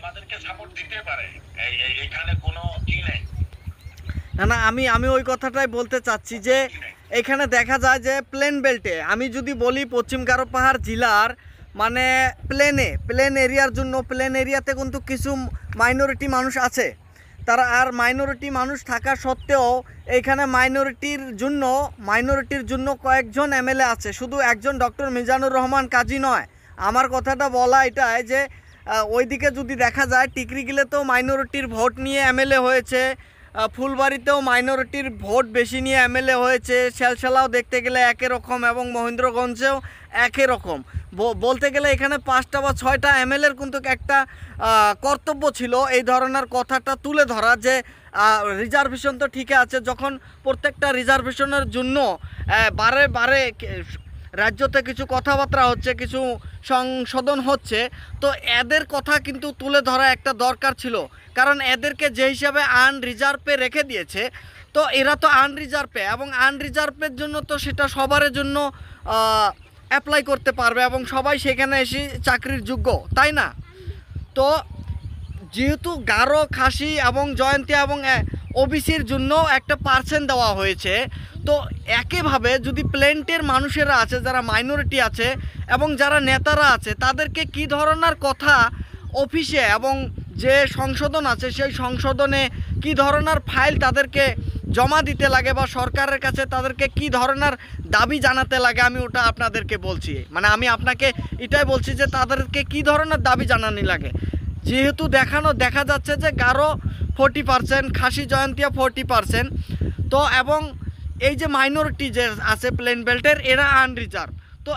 আমাদেরকে সাপোর্ট দিতে পারে, এখানে কোনো কি নেই। না না, আমি ওই কথাটাই বলতে চাচ্ছি যে এখানে দেখা যায় যে প্লেন বেল্টে, আমি যদি বলি পশ্চিম গারো পাহাড় জেলার মানে প্লেন এরিয়ার জন্য, প্লেন এরিয়াতে কিন্তু কিছু মাইনরিটি মানুষ আছে, তারা আর মাইনরিটি মানুষ থাকা সত্ত্বেও এইখানে মাইনরিটির জন্য কয়েকজন এমএলএ আছে, শুধু একজন ডক্টর মিজানুর রহমান কাজী নয়। আমার কথাটা বলা এটাই যে ওইদিকে যদি দেখা যায় টিকরিগিলেতেও মাইনরিটির ভোট নিয়ে এমএলএ হয়েছে, ফুলবাড়িতেও মাইনরিটির ভোট বেশি নিয়ে এমএলএ হয়েছে, শেলশেলাও দেখতে গেলে একই রকম এবং মহেন্দ্রগঞ্জেও একই রকম। বলতে গেলে এখানে 5টা বা 6টা এমএলএর কিন্তু একটা কর্তব্য ছিল এই ধরনের কথাটা তুলে ধরা যে রিজার্ভেশন তো ঠিক আছে, যখন প্রত্যেকটা রিজার্ভেশনের জন্য বারে বারে রাজ্যতে কিছু কথাবার্তা হচ্ছে, কিছু সংশোধন হচ্ছে, তো এদের কথা কিন্তু তুলে ধরা একটা দরকার ছিল। কারণ এদেরকে যে হিসাবে আনরিজার্ভে রেখে দিয়েছে, তো এরা তো আনরিজার্ভে, এবং আনরিজার্ভের জন্য তো সেটা সবার জন্য অ্যাপ্লাই করতে পারবে এবং সবাই সেখানে এসে চাকরির যোগ্য, তাই না? তো যেহেতু গারো, খাসি এবং জয়ন্তী এবং ওবিসির জন্য একটা পার্সেন্ট দেওয়া হয়েছে, তো একইভাবে যদি প্লেন্টের মানুষেরা আছে, যারা মাইনরিটি আছে এবং যারা নেতারা আছে, তাদেরকে কি ধরনের কথা অফিসে এবং যে সংশোধন আছে সেই সংশোধনে কি ধরনের ফাইল তাদেরকে জমা দিতে লাগে বা সরকারের কাছে তাদেরকে কি ধরনের দাবি জানাতে লাগে, আমি ওটা আপনাদেরকে বলছি। মানে আমি আপনাকে এটাই বলছি যে তাদেরকে কি ধরনের দাবি জানানি লাগে। যেহেতু দেখা যাচ্ছে যে গারো 40%, খাসি জয়ন্তিয়া 40%, তো এবং এই যে মাইনরিটি যে আছে প্লেন বেল্টের, এরা আনরিজার্ভ, তো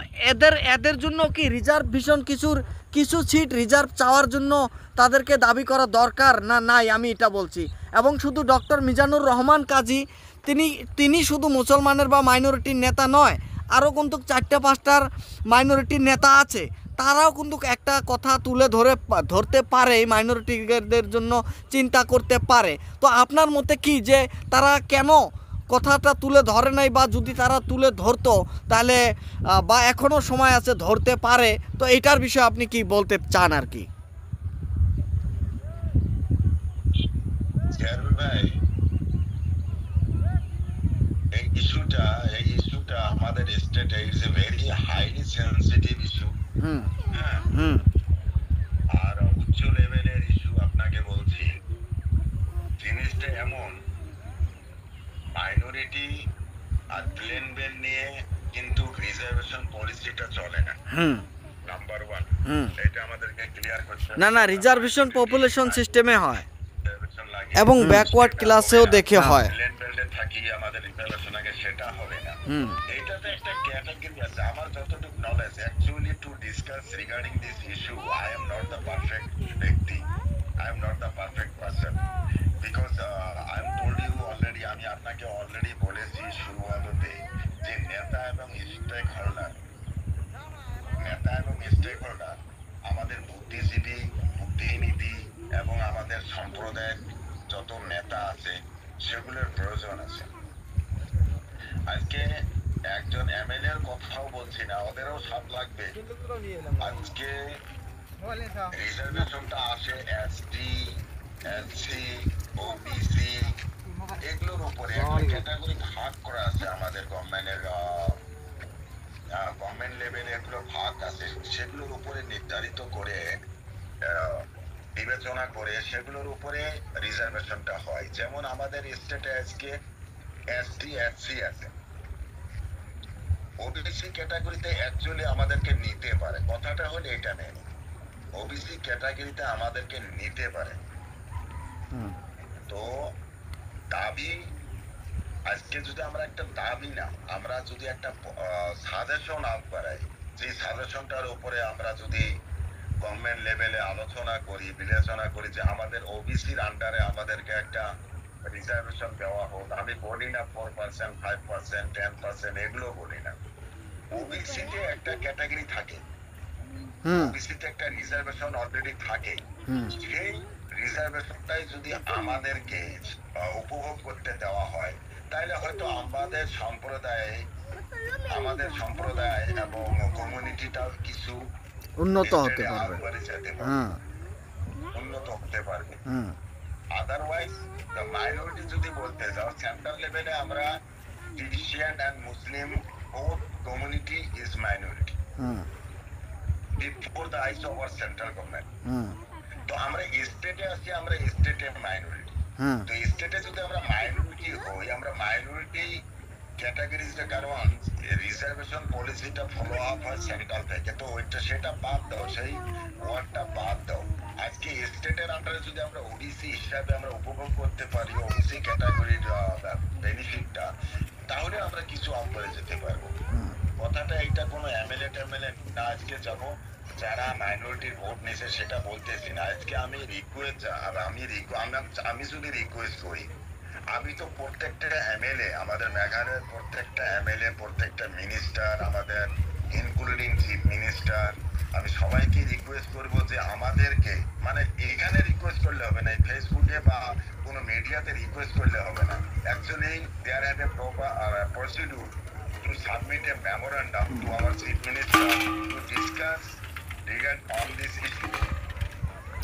এদের জন্য কি রিজার্ভেশন কিছু সিট রিজার্ভ চাওয়ার জন্য তাদেরকে দাবি করা দরকার না নাই, আমি এটা বলছি। এবং শুধু ডক্টর মিজানুর রহমান কাজী তিনি শুধু মুসলমানের বা মাইনরিটির নেতা নয়, আরও কিন্তু 4-5টার মাইনরিটির নেতা আছে, তারাও কিন্তু একটা কথা তুলে ধরতে পারে, এই মাইনরিটিদের জন্য চিন্তা করতে পারে। তো আপনার মতে কি যে তারা কেন কথাটা তুলে ধরে নাই, বা যদি তারা তুলে ধরতো তাহলে বা এখনও সময় আছে ধরতে পারে, তো এটার বিষয়ে আপনি কি বলতে চান আর কি? ভাই, এই ইস্যুটা আমাদের স্টেটে is a very highly sensitive issue. আর উচ্চ লেভেলের ইস্যু। আপনাকে বলছি জিনিসটা এমন, মাইনরিটি আর প্লেন বেল্ট নিয়ে কিন্তু রিজার্ভেশন পলিসিটা চলে না। নাম্বার 1, এটা আমাদেরকে ক্লিয়ার করতে হবে। না, রিজার্ভেশন পপুলেশন সিস্টেমে হয় এবং ব্যাকওয়ার্ড ক্লাসেও দেখে হয়। প্লেন বেল্টে থাকি আমাদের রিজার্ভেশন আগে, সেটা হবে না। এইটাতে একটা ক্যাটাগরি আছে। আমার যতটুকু knowledge, actually to discuss regarding this issue, I am not the perfect ব্যক্তি, I am not the perfect person, because I am told you already, আমি আপনাকে অলরেডি বলেছি শুরুতে যে নেতা এবং স্টেক হোল্ডার আমাদের বুদ্ধিনীতি এবং আমাদের সম্প্রদায়ের যত নেতা আছে সেগুলোর প্রয়োজন আছে। আজকে একজন এমএলএ এর কথাও বলছি না, ওদেরও সব লাগবে। আজকে রিজার্ভেশনটা আসে এসটি, এসসি, ওবিসি, এগুলোর উপরে একটা ক্যাটাগরি ভাগ করা আছে আমাদের গভর্নমেন্ট লেভেলে, এগুলো ভাগ আছে, সেগুলোর উপরে নির্ধারিত করে বিবেচনা করে সেগুলোর উপরে রিজার্ভেশনটা হয়। যেমন আমাদের স্টেটে আজকে এসটি, এসসি আছে, ওবিসি ক্যাটাগরিতে অ্যাকচুয়ালি আমাদেরকে নিতে পারে। কথাটা হলো এটা নেই, ওবিসি ক্যাটাগরিতে আমাদেরকে নিতে পারে। তো দাবি, আজকে যদি আমরা একটা দাবি না, আমরা যদি একটা সাজেশন আউট করাই, যে সাজেশনটার উপরে আমরা যদি গভর্নমেন্ট লেভেলে আলোচনা করি, বিবেচনা করি যে আমাদের ওবিসির আন্ডারে আমাদেরকে একটা রিজার্ভেশন দেওয়া হোক। আমি বলি না 4%, 5%, 10%, এগুলো বলি না। ওবিসিতে একটা ক্যাটাগরি থাকে, ওবিসিতে একটা রিজার্ভেশন অলরেডি থাকে। সেই রিজার্ভেশনটাই যদি আমাদেরকে উপভোগ করতে দেওয়া হয়, তাহলে হয়তো আমাদের সম্প্রদায় এবং কমিউনিটিটাও কিছু উন্নত হতে পারবে। উন্নত করতে পারবে। হুম আদারওয়াইজ মাইনরিটি যদি বলতে যাও, সেন্ট্রাল লেভেলে আমরা Christian and Muslim both community is minority hmm before the eyes of our central government. হুম তো আমরা স্টেটে আছি, আমরা স্টেটে মাইনরিটি। হুম তো স্টেটে যদি আমরা মাইনরিটি হই, আমরা মাইনরিটি ক্যাটাগরিজটা, কারণ রিজার্ভেশন পলিসিটা ফলো আপ হয় সেন্ট্রাল থেকে, তো ওইটা সেটা বাদ দাও, সেই ওয়ার্ডটা বাদ দাও। আজকে স্টেটের আন্ডারে যদি আমরা ওবিসি হিসাবে আমরা উপভোগ করতে পারি ওবিসি ক্যাটাগরির বেনিফিটটা, তাহলে আমরা কিছু আপ করে যেতে পারবো। কথাটা এইটা কোনো এমএলএ টেমএলএ না আজকে যাব যারা মাইনরিটির ভোট নিয়েছে সেটা বলতেছি না। আজকে আমি রিকোয়েস্ট, আর আমি যদি রিকোয়েস্ট করি, আমি তো প্রত্যেকটা এমএলএ, আমাদের মেঘালয়ের প্রত্যেকটা এমএলএ, প্রত্যেকটা মিনিস্টার, আমাদের ইনক্লুডিং চিফ মিনিস্টার, আমি সবাইকে রিকোয়েস্ট করব যে আমাদেরকে, মানে এখানে রিকোয়েস্ট করলে হবে না, ফেসবুকে বা কোনো মিডিয়াতে রিকোয়েস্ট করলে হবে না। Actually there have a procedure to submit a memorandum to our chief minister to discuss regard on this issue.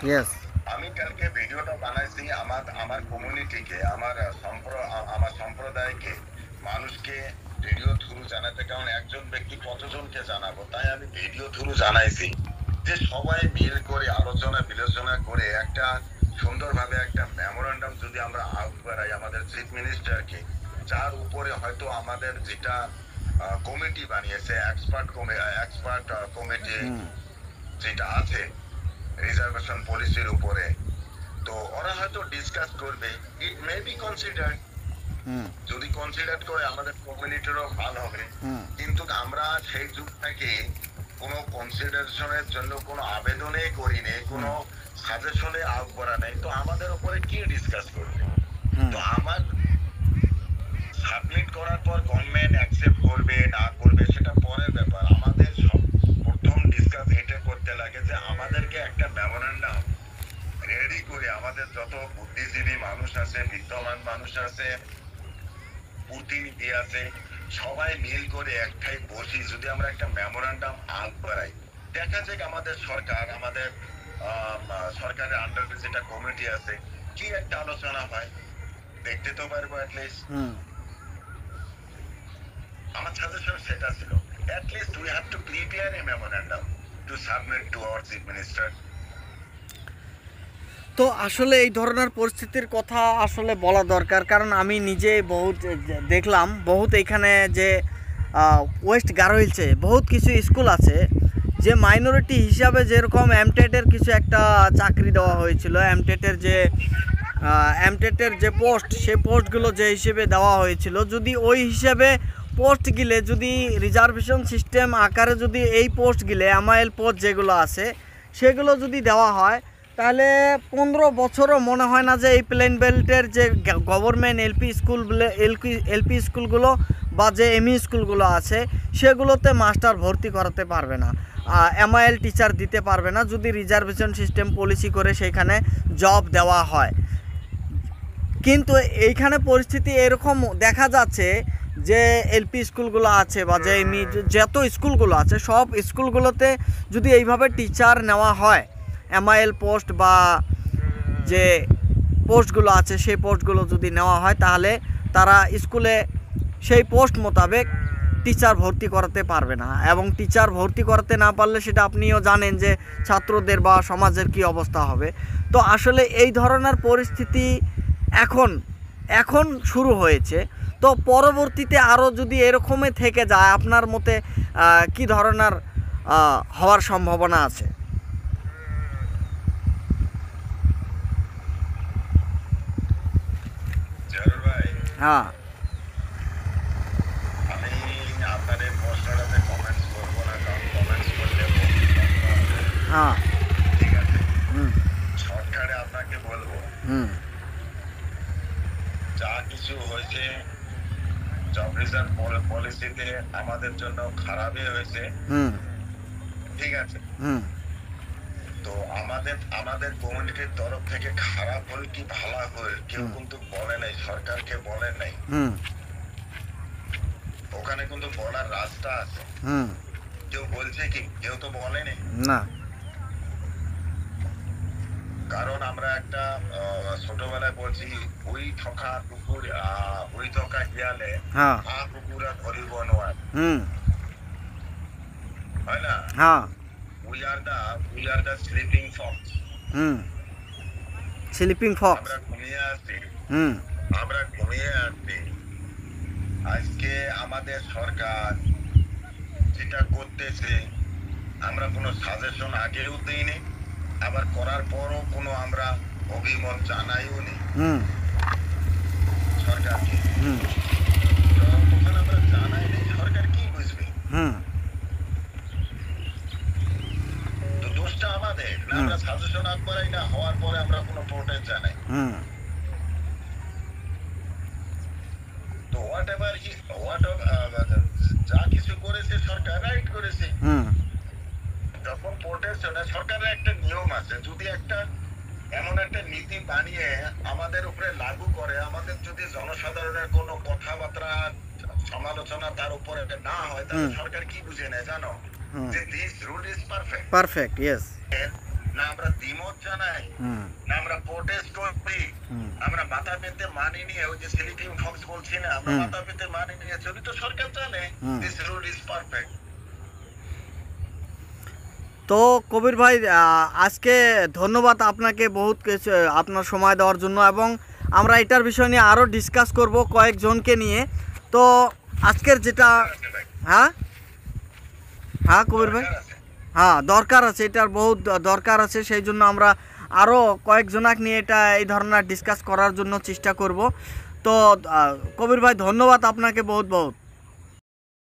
Yes আমি কালকে ভিডিওটা বানাইছি আমার কমিউনিটিকে, আমার সম্প্রদায়কে, মানুষকে ভিডিও থ্রু জানাতে, কারণ একজন ব্যক্তি কতজনকে জানাবো, তাই আমি ভিডিও থ্রু জানাইছি যে সবাই মিল করে আলোচনা বিলোচনা করে একটা সুন্দরভাবে একটা মেমোরান্ডাম যদি আমরা আউট করাই আমাদের চিফ মিনিস্টারকে, যার উপরে হয়তো আমাদের যেটা কমিটি বানিয়েছে, এক্সপার্ট কমিটি যেটা আছে রিজার্ভেশন পলিসির উপরে, তো ওরা হয়তো ডিসকাস করবে। ইট মে বি কনসিডার্ড, যদি কনসিডার করে আমাদের কমিউনিটিরও ভালো হবে। কিন্তু আমরা সেই যুগটাকে কোনো কনসিডারেশনের জন্য কোনো আবেদনে করিনি, কোনো সাজেশনে আউট করা নেই, তো আমাদের উপরে কি ডিসকাস করবে? তো আমার সাবমিট করার পর গভর্নমেন্ট অ্যাকসেপ্ট করবে না করবে সেটা পরের ব্যাপার। আমাদের প্রথম ডিসকাস এটা করতে লাগে যে আমাদেরকে একটা মেমোরান্ডাম রেডি করে, আমাদের যত বুদ্ধিজীবী মানুষ আছে, বিদ্যমান মানুষ আছে, প্রতিনিধি আছে, সবাই মিল করে একটাই বসি, যদি আমরা একটা মেমোরান্ডাম আউট করাই, দেখা যাক আমাদের সরকারের আন্ডারে যেটা কমিটি আছে কি একটা আলোচনা হয়, দেখতে তো পারবো অ্যাটলিস্ট। আমার সাজেশন সেটা ছিল, at least we have to prepare a memorandum to submit to our chief minister. তো আসলে এই ধরনের পরিস্থিতির কথা আসলে বলা দরকার, কারণ আমি নিজে বহুত দেখলাম, বহুত এখানে যে ওয়েস্ট গারো হিলসে বহুত কিছু স্কুল আছে যে মাইনরিটি হিসাবে, যেরকম এমটেটের কিছু একটা চাকরি দেওয়া হয়েছিল, এমটেটের যে পোস্ট, সেই পোস্টগুলো যে হিসেবে দেওয়া হয়েছিল, যদি ওই হিসেবে পোস্ট গিলে, যদি রিজার্ভেশন সিস্টেম আকারে যদি এই পোস্ট গিলে এমআইএল পোস্ট যেগুলো আছে সেগুলো যদি দেওয়া হয়, তাহলে 15 বছরও মনে হয় না যে এই প্লেন বেল্টের যে গভর্নমেন্ট এলপি স্কুলগুলো বা যে এমই স্কুলগুলো আছে সেগুলোতে মাস্টার ভর্তি করাতে পারবে না, এমআইএল টিচার দিতে পারবে না, যদি রিজার্ভেশন সিস্টেম পলিসি করে সেখানে জব দেওয়া হয়। কিন্তু এইখানে পরিস্থিতি এরকম দেখা যাচ্ছে যে এলপি স্কুলগুলো আছে বা যে এমই যত স্কুলগুলো আছে, সব স্কুলগুলোতে যদি এইভাবে টিচার নেওয়া হয়, এমআইএল পোস্ট বা যে পোস্টগুলো আছে সেই পোস্টগুলো যদি নেওয়া হয়, তাহলে তারা স্কুলে সেই পোস্ট মোতাবেক টিচার ভর্তি করাতে পারবে না, এবং টিচার ভর্তি করাতে না পারলে সেটা আপনিও জানেন যে ছাত্রদের বা সমাজের কি অবস্থা হবে। তো আসলে এই ধরনের পরিস্থিতি এখন শুরু হয়েছে, তো পরবর্তীতে আরও যদি এরকমই থেকে যায়, আপনার মতে কি ধরনের হওয়ার সম্ভাবনা আছে? হ্যাঁ, আমি আপনাদের প্রশ্নটাতে কমেন্টস করবো না, কারণ কমেন্টস করলে হ্যাঁ, ঠিক আছে। শর্টকাটে আপনাকে বলবো, যা কিছু হয়েছে জব রিজার্ভ পলিসিতে আমাদের জন্য খারাপই হয়েছে, ঠিক আছে। তো আমাদের কমিউনিটির তরফ থেকে খারাপ হল কি ভালো হল কেউ কিন্তু বলে নাই, সরকারকে বলে নাই, ওখানে কিন্তু বলার রাস্তা আছে। কেউ বলছে কি? কেউ তো বলেনি। না। কারণ আমরা একটা ছোটবেলায় বলছি হুই থকা কুকুর হুই থকা শিয়ালে হ্যাঁ কুকুরা ধরিব নোয়ার, হুম হয় না? হ্যাঁ we are the sleeping Fox. Hmm sleeping Fox আমরা ঘুমিয়ে আছি, হুম আমরা ঘুমিয়ে আছি। আজকে আমাদের সরকার যেটা করতেছে, আমরা কোনো সাজেশন আগেও দিইনি, আবার করার পরও কোনো আমরা অভিমত জানাইও নি হুম সরকারকে। হুম তো তখন আমরা জানাই নেই, সরকার কি বুঝবে? হুম তো দোষটা আমাদের না? হুম। আমরা সাজেশন করাই না, হওয়ার পরে আমরা কোনো প্রোটেস্ট জানাই। হুম তো যা কিছু করেছে সরকার রাইট করেছে। হুম যখন প্রোটেস্ট হয়, সরকারের একটা নিয়ম আছে, যদি একটা এমন একটা নীতি বানিয়ে আমাদের উপরে লাগু করে, আমাদের যদি জনসাধারণের কোনো কথাবার্তা সমালোচনা তার উপরে না হয়, তাহলে সরকার কি বুঝে নেয় জানো? হুম যে this rule is perfect. Perfect yes না আমরা দ্বিমত জানাই, হুম না আমরা প্রোটেস্ট করি, হুম আমরা মাথা পেতে মানি নিয়ে, ওই যে স্লিপিং ফক্স বলছি না, আমরা হুম। মাথা পেতে মানি নিয়ে চলি, তো সরকার জানে হুম। This rule is perfect. তো কবির ভাই আজকে ধন্যবাদ আপনাকে বহুত কিছু আপনার সময় দেওয়ার জন্য, এবং আমরা এটার বিষয় নিয়ে আরও ডিসকাস করব কয়েকজনকে নিয়ে। তো আজকের যেটা হ্যাঁ হ্যাঁ কবির ভাই হ্যাঁ দরকার আছে, এটার বহুত দরকার আছে, সেই জন্য আমরা আরও কয়েকজনাক নিয়ে এটা এই ধরনের ডিসকাস করার জন্য চেষ্টা করব। তো কবির ভাই ধন্যবাদ আপনাকে বহুত বহুত।